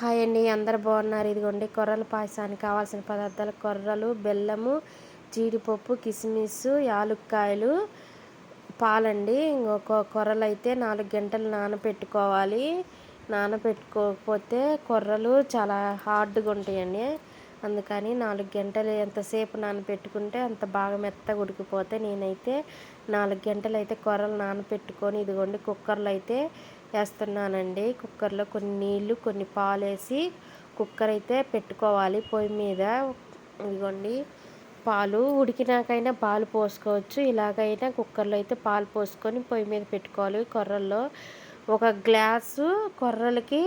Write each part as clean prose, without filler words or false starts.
Hi అండి, అందరు బాగున్నారు. ఇదిగోండి కొర్రల పాయసానికి కావాల్సిన పదార్థాలు: కొర్రలు, బెల్లము, జీడిపప్పు, కిస్మిస్, యాలుక్కాయలు, పాలండి. ఇంకొక కొర్రలు అయితే 4 గంటలు నానబెట్టుకోవాలి. నానబెట్టుకోకపోతే కొర్రలు చాలా హార్డ్గా ఉంటాయండి. అందుకని 4 గంటలు ఎంతసేపు నానబెట్టుకుంటే అంత బాగా మెత్తగా ఉడికిపోతాయి. నేనైతే 4 గంటలు అయితే కొర్రలు నానబెట్టుకొని ఇదిగోండి కుక్కర్లో అయితే వేస్తున్నానండి. కుక్కర్లో కొన్ని నీళ్ళు, కొన్ని పాలు వేసి కుక్కర్ అయితే పెట్టుకోవాలి పొయ్యి మీద. ఇదిగోండి పాలు ఉడికినాకైనా పాలు పోసుకోవచ్చు, ఇలాగైనా కుక్కర్లో అయితే పాలు పోసుకొని పొయ్యి మీద పెట్టుకోవాలి. కొర్రల్లో ఒక గ్లాసు కొర్రలకి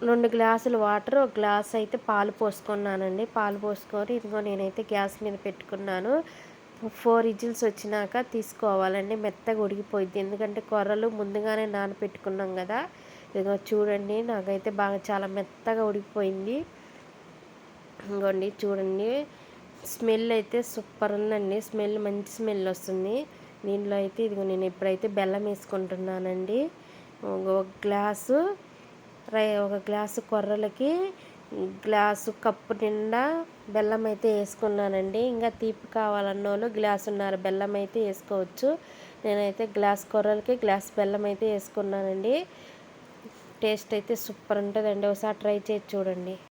2 గ్లాసులు వాటర్, ఒక గ్లాస్ అయితే పాలు పోసుకున్నానండి. పాలు పోసుకొని ఇదిగో నేనైతే గ్యాస్ మీద పెట్టుకున్నాను. 4 విజిల్స్ వచ్చినాక తీసుకోవాలండి. మెత్తగా ఉడికిపోయిద్ది, ఎందుకంటే కొర్రలు ముందుగానే నానపెట్టుకున్నాం కదా. ఇదిగో చూడండి, నాకైతే బాగా చాలా మెత్తగా ఉడికిపోయింది. ఇంకోండి చూడండి, స్మెల్ అయితే సూపర్ ఉందండి. స్మెల్ మంచి స్మెల్ వస్తుంది. దీంట్లో అయితే ఇదిగో నేను ఇప్పుడైతే బెల్లం వేసుకుంటున్నానండి. ఒక గ్లాసు కొర్రలకి గ్లాసు కప్పు నిండా బెల్లం అయితే వేసుకున్నానండి. ఇంకా తీపి కావాలన్నోళ్ళు గ్లాసున్నర బెల్లం అయితే వేసుకోవచ్చు. నేనైతే గ్లాస్ కొర్రలకి గ్లాస్ బెల్లం అయితే వేసుకున్నానండి. టేస్ట్ అయితే సూపర్ ఉంటుందండి. ఒకసారి ట్రై చేసి చూడండి.